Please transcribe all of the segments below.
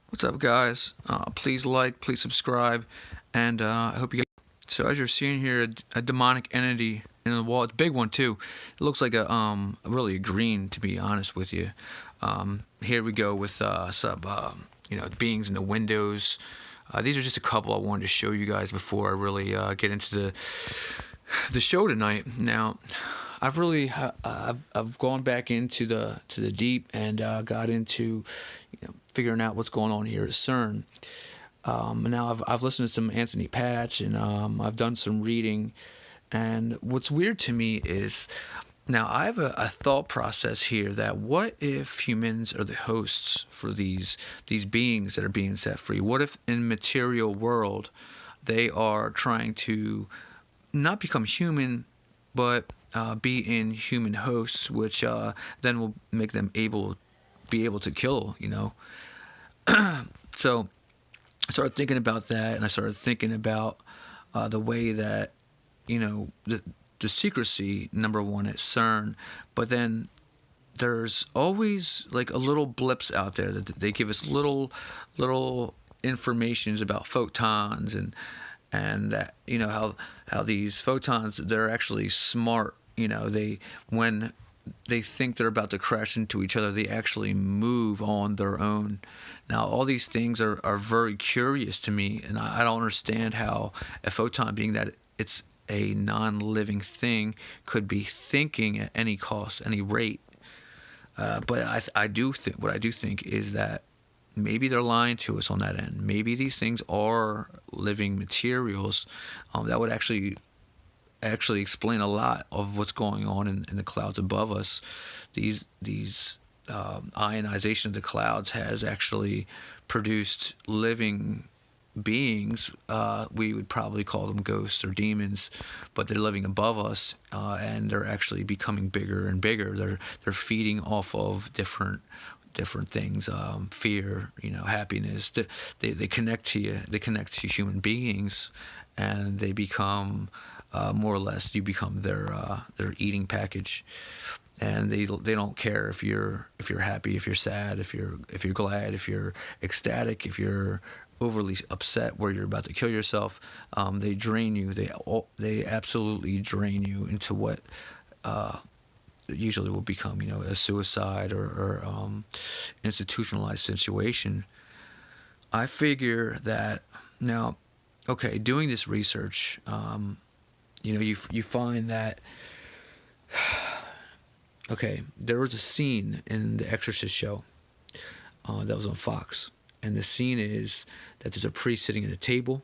What's up, guys? Please like, please subscribe, and I hope you guys. So as you're seeing here, a demonic entity in the wall. It's a big one too. It looks like really a green, to be honest with you. Here we go with some beings in the windows. These are just a couple I wanted to show you guys before I really get into the show tonight. Now, I've gone back into the deep and got into figuring out what's going on here at CERN. And now I've listened to some Anthony Patch, and I've done some reading. And what's weird to me is now I have a thought process here that what if humans are the hosts for these beings that are being set free? What if in material world they are trying to not become human, but be in human hosts, which then will make them be able to kill, So I started thinking about that, and I started thinking about the way that, the secrecy, number one, at CERN, but then there's always like a little blips out there that they give us little informations about photons and that, how these photons, they're actually smart. When they think they're about to crash into each other, they actually move on their own. Now, all these things are very curious to me, and I don't understand how a photon, being that it's a non-living thing, could be thinking at any cost, any rate. But I do think what I do think is that maybe they're lying to us on that end. Maybe these things are living materials that would actually explain a lot of what's going on in the clouds above us. These ionization of the clouds has actually produced living beings. We would probably call them ghosts or demons, but they're living above us, and they're actually becoming bigger and bigger. They're feeding off of different things, fear, happiness. They connect to you. They connect to human beings, and they become more or less, you become their eating package, and they don't care if you're happy, if you're sad, if you're glad, if you're ecstatic, if you're overly upset where you're about to kill yourself. They drain you. They absolutely drain you into what usually will become a suicide or institutionalized situation. I figure that now, okay, doing this research, you find that, okay, there was a scene in the Exorcist show that was on Fox, and the scene is that there's a priest sitting at a table,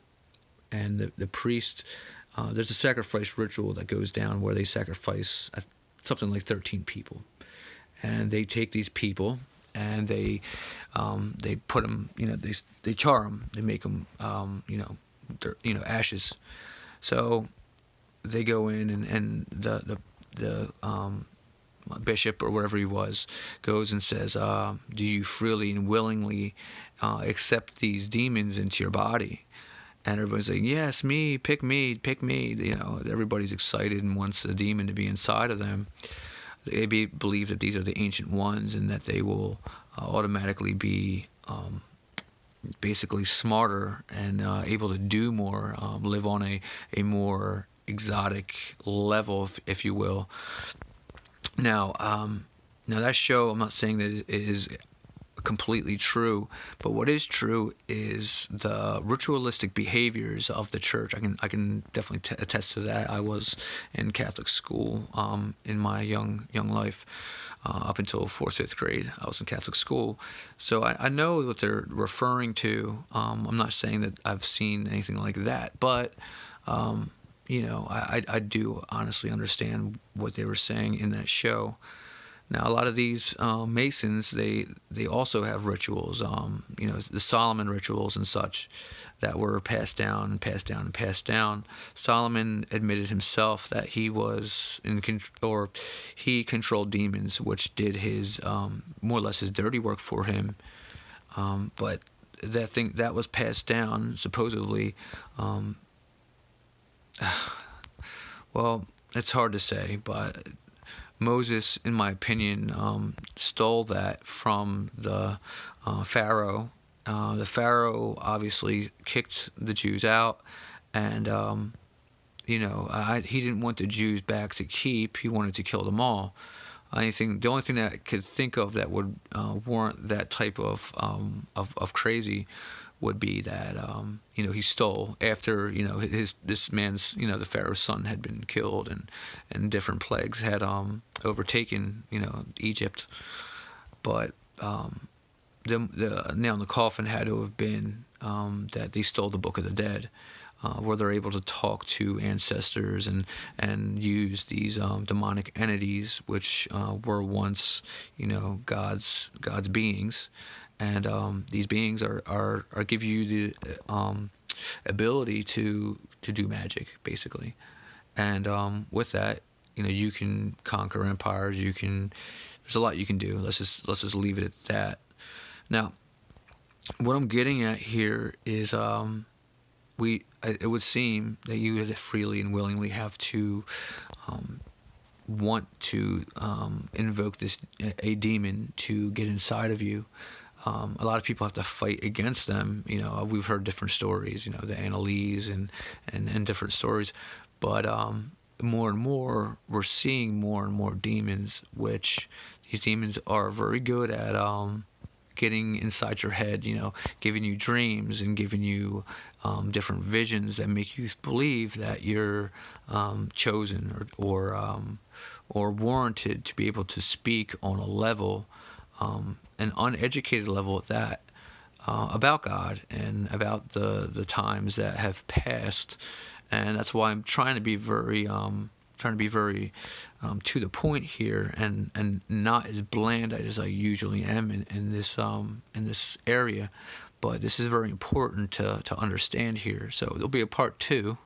and the priest, there's a sacrifice ritual that goes down where they sacrifice something like 13 people, and they take these people and they put them, they char them, they make them, ashes. So they go in, and the bishop or whatever he was goes and says, do you freely and willingly accept these demons into your body? And everybody's like, yes, me, pick me, pick me. Everybody's excited and wants the demon to be inside of them. They believe that these are the ancient ones, and that they will automatically be basically smarter and able to do more, live on a more exotic level, if you will. Now that show, I'm not saying that it is completely true, but what is true is the ritualistic behaviors of the church. I can definitely attest to that. I was in Catholic school in my young life, up until 4th, 5th grade. I was in Catholic school, so I know what they're referring to. I'm not saying that I've seen anything like that, but I do honestly understand what they were saying in that show. Now, a lot of these Masons, they also have rituals, the Solomon rituals and such, that were passed down and passed down and passed down. Solomon admitted himself that he was he controlled demons, which did his more or less his dirty work for him. But that was passed down supposedly. Well, it's hard to say, but Moses, in my opinion, stole that from the Pharaoh The Pharaoh obviously kicked the Jews out, and he didn't want the Jews back to keep. He wanted to kill them all. The only thing that I could think of that would warrant that type of crazy would be that he stole after this man's the Pharaoh's son had been killed, and different plagues had overtaken Egypt. But the nail in the coffin had to have been that they stole the Book of the Dead, where they're able to talk to ancestors and use these demonic entities, which were once God's beings, and these beings are give you the ability to do magic, basically. And with that, you can conquer empires. There's a lot you can do. Let's just leave it at that. Now, what I'm getting at here is it would seem that you would freely and willingly have to want to invoke a demon to get inside of you. A lot of people have to fight against them. We've heard different stories, the Annalise and different stories. But more and more, we're seeing more and more demons, which these demons are very good at getting inside your head, giving you dreams and giving you different visions that make you believe that you're chosen or warranted to be able to speak on a level, an uneducated level at that, about God and about the times that have passed. And that's why I'm trying to be very to the point here, and not as bland as I usually am in this area. But this is very important to understand here. So there'll be a part 2